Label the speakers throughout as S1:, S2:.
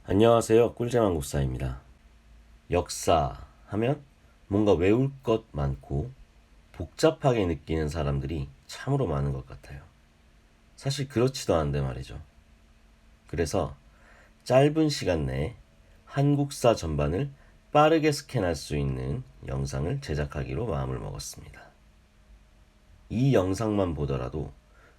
S1: 안녕하세요. 꿀잼한 국사입니다. 역사 하면 뭔가 외울 것 많고 복잡하게 느끼는 사람들이 참으로 많은 것 같아요. 사실 그렇지도 않은데 말이죠. 그래서 짧은 시간 내에 한국사 전반을 빠르게 스캔할 수 있는 영상을 제작하기로 마음을 먹었습니다. 이 영상만 보더라도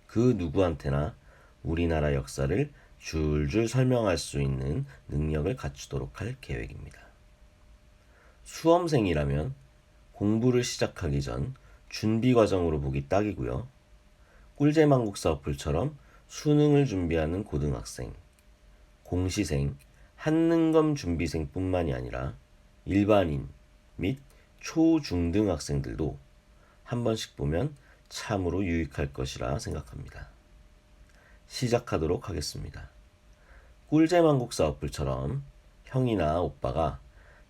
S1: 그 누구한테나 우리나라 역사를 줄줄 설명할 수 있는 능력을 갖추도록 할 계획입니다. 수험생이라면 공부를 시작하기 전 준비 과정으로 보기 딱이고요. 꿀잼 한국사 어플처럼 수능을 준비하는 고등학생, 공시생, 한능검 준비생뿐만이 아니라 일반인 및 초중등 학생들도 한 번씩 보면 참으로 유익할 것이라 생각합니다. 시작하도록 하겠습니다. 꿀잼 한국사 어플처럼 형이나 오빠가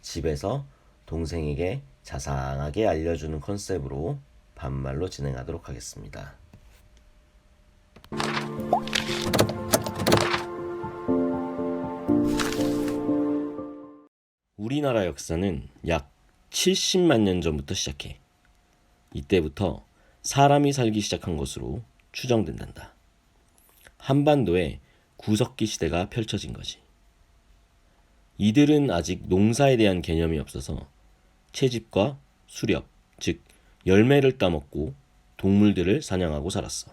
S1: 집에서 동생에게 자상하게 알려주는 컨셉으로 반말로 진행하도록 하겠습니다. 우리나라 역사는 약 70만 년 전부터 시작해. 이때부터 사람이 살기 시작한 것으로 추정된단다. 한반도에 구석기 시대가 펼쳐진 거지. 이들은 아직 농사에 대한 개념이 없어서 채집과 수렵, 즉 열매를 따먹고 동물들을 사냥하고 살았어.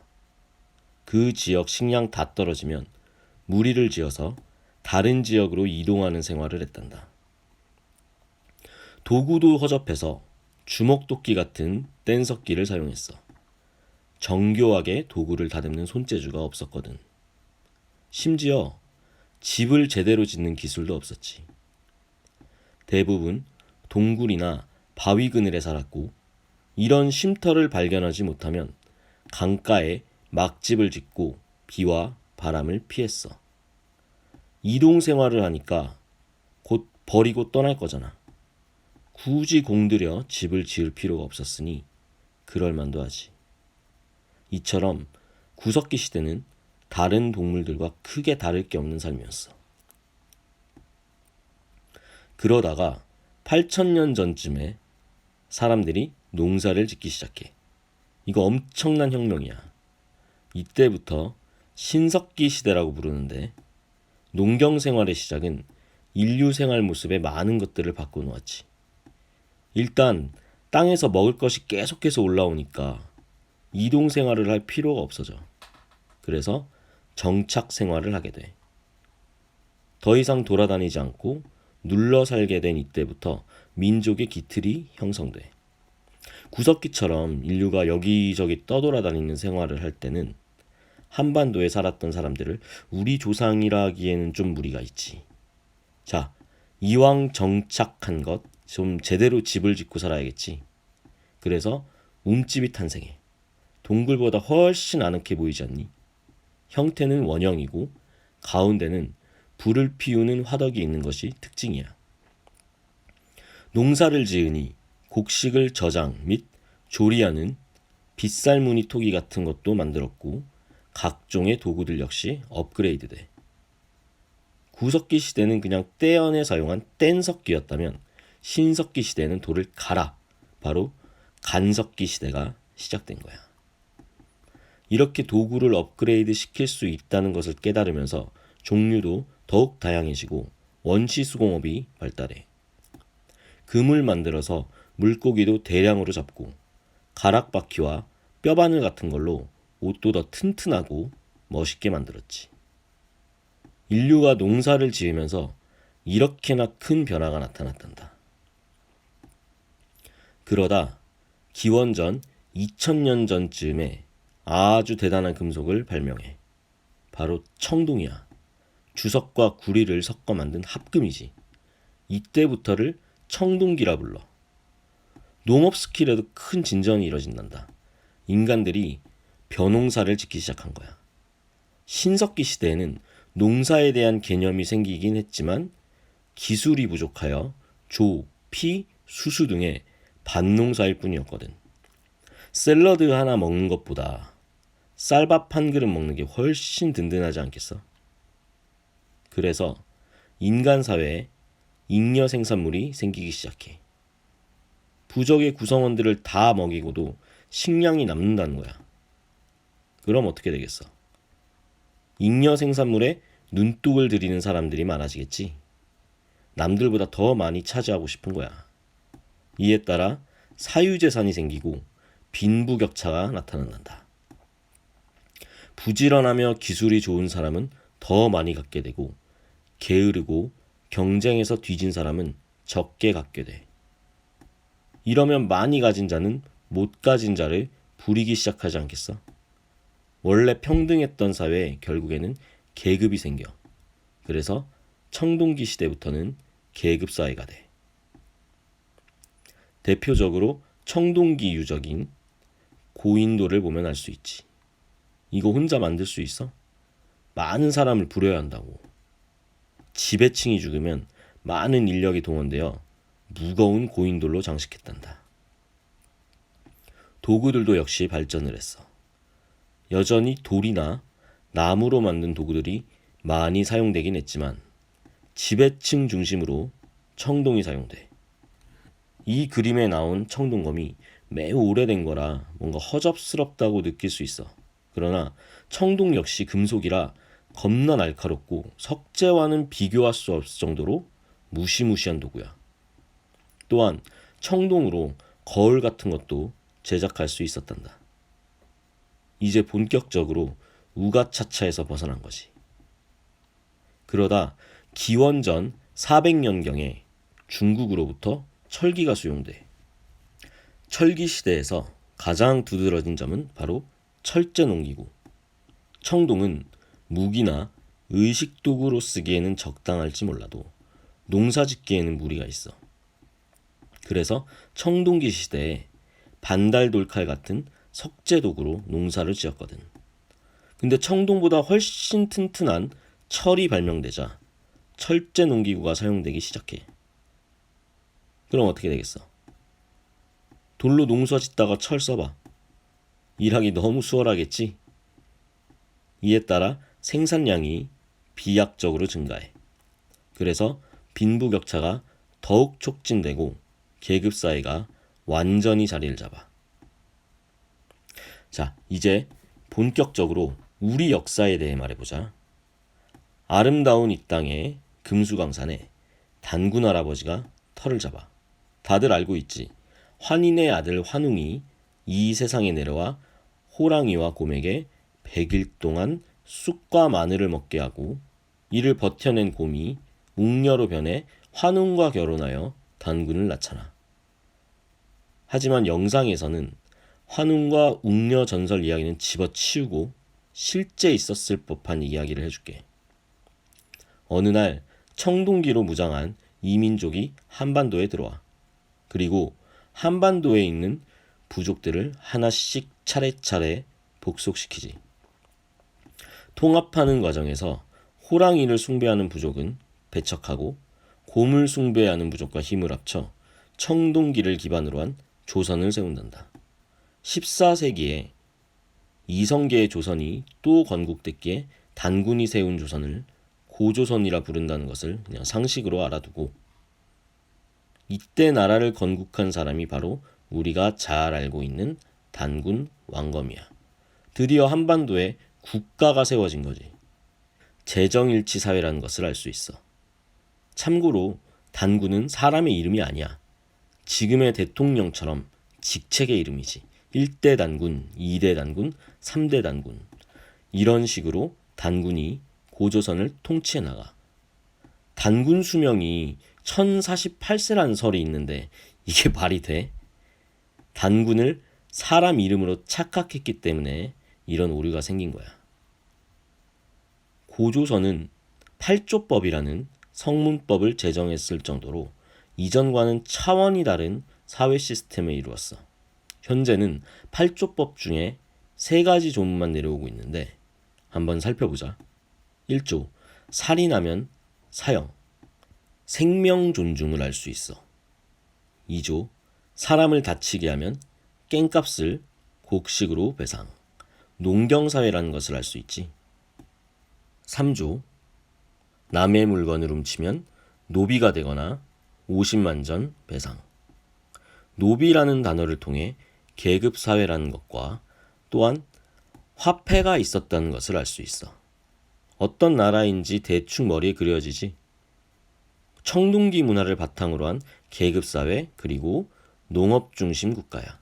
S1: 그 지역 식량 다 떨어지면 무리를 지어서 다른 지역으로 이동하는 생활을 했단다. 도구도 허접해서 주먹도끼 같은 뗀석기를 사용했어. 정교하게 도구를 다듬는 손재주가 없었거든. 심지어 집을 제대로 짓는 기술도 없었지. 대부분 동굴이나 바위 그늘에 살았고 이런 쉼터를 발견하지 못하면 강가에 막집을 짓고 비와 바람을 피했어. 이동 생활을 하니까 곧 버리고 떠날 거잖아. 굳이 공들여 집을 지을 필요가 없었으니 그럴만도 하지. 이처럼 구석기 시대는 다른 동물들과 크게 다를 게 없는 삶이었어. 그러다가 8,000년 전쯤에 사람들이 농사를 짓기 시작해. 이거 엄청난 혁명이야. 이때부터 신석기 시대라고 부르는데 농경 생활의 시작은 인류 생활 모습에 많은 것들을 바꿔놓았지. 일단 땅에서 먹을 것이 계속해서 올라오니까 이동 생활을 할 필요가 없어져. 그래서 정착 생활을 하게 돼. 더 이상 돌아다니지 않고 눌러 살게 된 이때부터 민족의 기틀이 형성돼. 구석기처럼 인류가 여기저기 떠돌아다니는 생활을 할 때는 한반도에 살았던 사람들을 우리 조상이라 하기에는 좀 무리가 있지. 자, 이왕 정착한 것 좀 제대로 집을 짓고 살아야겠지. 그래서 움집이 탄생해. 동굴보다 훨씬 아늑해 보이지 않니? 형태는 원형이고 가운데는 불을 피우는 화덕이 있는 것이 특징이야. 농사를 지으니 곡식을 저장 및 조리하는 빗살무늬 토기 같은 것도 만들었고 각종의 도구들 역시 업그레이드돼. 구석기 시대는 그냥 떼어내 사용한 뗀석기였다면 신석기 시대는 돌을 갈아 바로 간석기 시대가 시작된 거야. 이렇게 도구를 업그레이드 시킬 수 있다는 것을 깨달으면서 종류도 더욱 다양해지고 원시 수공업이 발달해. 금을 만들어서 물고기도 대량으로 잡고 가락바퀴와 뼈바늘 같은 걸로 옷도 더 튼튼하고 멋있게 만들었지. 인류가 농사를 지으면서 이렇게나 큰 변화가 나타났단다. 그러다 기원전 2000년 전쯤에 아주 대단한 금속을 발명해. 바로 청동이야. 주석과 구리를 섞어 만든 합금이지. 이때부터를 청동기라 불러. 농업 스킬에도 큰 진전이 이뤄진단다. 인간들이 벼농사를 짓기 시작한 거야. 신석기 시대에는 농사에 대한 개념이 생기긴 했지만 기술이 부족하여 조, 피, 수수 등의 밭농사일 뿐이었거든. 샐러드 하나 먹는 것보다 쌀밥 한 그릇 먹는 게 훨씬 든든하지 않겠어? 그래서 인간 사회에 잉여 생산물이 생기기 시작해. 부족의 구성원들을 다 먹이고도 식량이 남는다는 거야. 그럼 어떻게 되겠어? 잉여 생산물에 눈독을 들이는 사람들이 많아지겠지. 남들보다 더 많이 차지하고 싶은 거야. 이에 따라 사유재산이 생기고 빈부격차가 나타난다. 부지런하며 기술이 좋은 사람은 더 많이 갖게 되고 게으르고 경쟁에서 뒤진 사람은 적게 갖게 돼. 이러면 많이 가진 자는 못 가진 자를 부리기 시작하지 않겠어? 원래 평등했던 사회에 결국에는 계급이 생겨. 그래서 청동기 시대부터는 계급사회가 돼. 대표적으로 청동기 유적인 고인돌을 보면 알 수 있지. 이거 혼자 만들 수 있어? 많은 사람을 부려야 한다고. 지배층이 죽으면 많은 인력이 동원되어 무거운 고인돌로 장식했단다. 도구들도 역시 발전을 했어. 여전히 돌이나 나무로 만든 도구들이 많이 사용되긴 했지만 지배층 중심으로 청동이 사용돼. 이 그림에 나온 청동검이 매우 오래된 거라 뭔가 허접스럽다고 느낄 수 있어. 그러나 청동 역시 금속이라 겁나 날카롭고 석재와는 비교할 수 없을 정도로 무시무시한 도구야. 또한 청동으로 거울 같은 것도 제작할 수 있었단다. 이제 본격적으로 우가차차에서 벗어난 거지. 그러다 기원전 400년경에 중국으로부터 철기가 수용돼. 철기 시대에서 가장 두드러진 점은 바로 철제 농기구. 청동은 무기나 의식도구로 쓰기에는 적당할지 몰라도 농사 짓기에는 무리가 있어. 그래서 청동기 시대에 반달돌칼 같은 석재 도구로 농사를 지었거든. 근데 청동보다 훨씬 튼튼한 철이 발명되자 철제 농기구가 사용되기 시작해. 그럼 어떻게 되겠어? 돌로 농사 짓다가 철 써봐. 일하기 너무 수월하겠지? 이에 따라 생산량이 비약적으로 증가해. 그래서 빈부격차가 더욱 촉진되고 계급사회가 완전히 자리를 잡아. 자, 이제 본격적으로 우리 역사에 대해 말해보자. 아름다운 이 땅의 금수강산에 단군 할아버지가 터를 잡아. 다들 알고 있지. 환인의 아들 환웅이 이 세상에 내려와 호랑이와 곰에게 100일 동안 쑥과 마늘을 먹게 하고 이를 버텨낸 곰이 웅녀로 변해 환웅과 결혼하여 단군을 낳잖아. 하지만 영상에서는 환웅과 웅녀 전설 이야기는 집어치우고 실제 있었을 법한 이야기를 해줄게. 어느 날 청동기로 무장한 이민족이 한반도에 들어와. 그리고 한반도에 있는 부족들을 하나씩 차례차례 복속시키지. 통합하는 과정에서 호랑이를 숭배하는 부족은 배척하고 곰을 숭배하는 부족과 힘을 합쳐 청동기를 기반으로 한 조선을 세운단다. 14세기에 이성계의 조선이 또 건국됐기에 단군이 세운 조선을 고조선이라 부른다는 것을 그냥 상식으로 알아두고 이때 나라를 건국한 사람이 바로 우리가 잘 알고 있는 단군 왕검이야. 드디어 한반도에 국가가 세워진 거지. 재정일치 사회라는 것을 알 수 있어. 참고로 단군은 사람의 이름이 아니야. 지금의 대통령처럼 직책의 이름이지. 1대 단군, 2대 단군, 3대 단군. 이런 식으로 단군이 고조선을 통치해 나가. 단군 수명이 1048세라는 설이 있는데 이게 말이 돼? 단군을 사람 이름으로 착각했기 때문에 이런 오류가 생긴 거야. 고조선은 8조법이라는 성문법을 제정했을 정도로 이전과는 차원이 다른 사회 시스템을 이루었어. 현재는 8조법 중에 3가지 조문만 내려오고 있는데 한번 살펴보자. 1조, 살인하면 사형, 생명 존중을 알 수 있어. 2조, 사람을 다치게 하면 깽값을 곡식으로 배상, 농경사회라는 것을 알 수 있지. 3조, 남의 물건을 훔치면 노비가 되거나 50만 전 배상. 노비라는 단어를 통해 계급 사회라는 것과 또한 화폐가 있었다는 것을 알 수 있어. 어떤 나라인지 대충 머리에 그려지지. 청동기 문화를 바탕으로 한 계급 사회 그리고 농업 중심 국가야.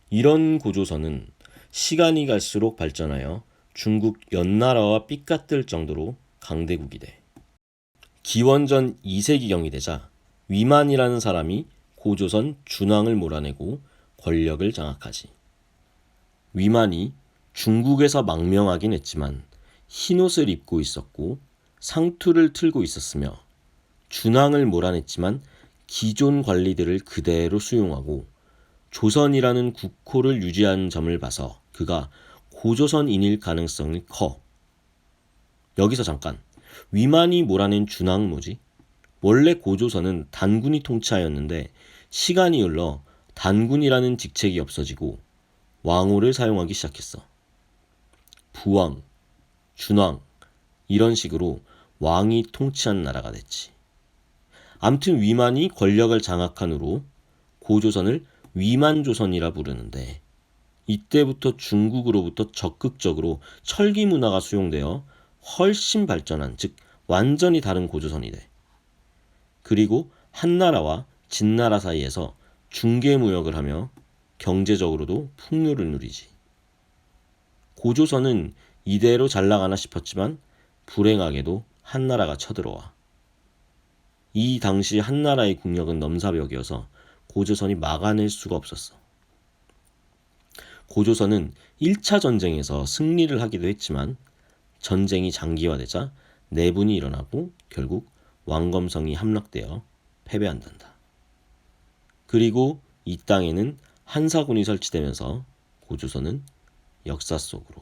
S1: 이런 고조선은 시간이 갈수록 발전하여 중국 연나라와 삐까뜰 정도로 강대국이 돼. 기원전 2세기경이 되자 위만이라는 사람이 고조선 준왕을 몰아내고 권력을 장악하지. 위만이 중국에서 망명하긴 했지만 흰옷을 입고 있었고 상투를 틀고 있었으며 준왕을 몰아냈지만 기존 관리들을 그대로 수용하고 조선이라는 국호를 유지한 점을 봐서 그가 고조선인일 가능성이 커. 여기서 잠깐, 위만이 몰아낸 준왕 뭐지? 원래 고조선은 단군이 통치하였는데 시간이 흘러 단군이라는 직책이 없어지고 왕호를 사용하기 시작했어. 부왕, 준왕 이런 식으로 왕이 통치한 나라가 됐지. 암튼 위만이 권력을 장악한 후로 고조선을 위만조선이라 부르는데 이때부터 중국으로부터 적극적으로 철기 문화가 수용되어 훨씬 발전한, 즉 완전히 다른 고조선이 돼. 그리고 한나라와 진나라 사이에서 중개무역을 하며 경제적으로도 풍요를 누리지. 고조선은 이대로 잘 나가나 싶었지만 불행하게도 한나라가 쳐들어와. 이 당시 한나라의 국력은 넘사벽이어서 고조선이 막아낼 수가 없었어. 고조선은 1차 전쟁에서 승리를 하기도 했지만 전쟁이 장기화되자 내분이 일어나고 결국 왕검성이 함락되어 패배한단다. 그리고 이 땅에는 한사군이 설치되면서 고조선은 역사 속으로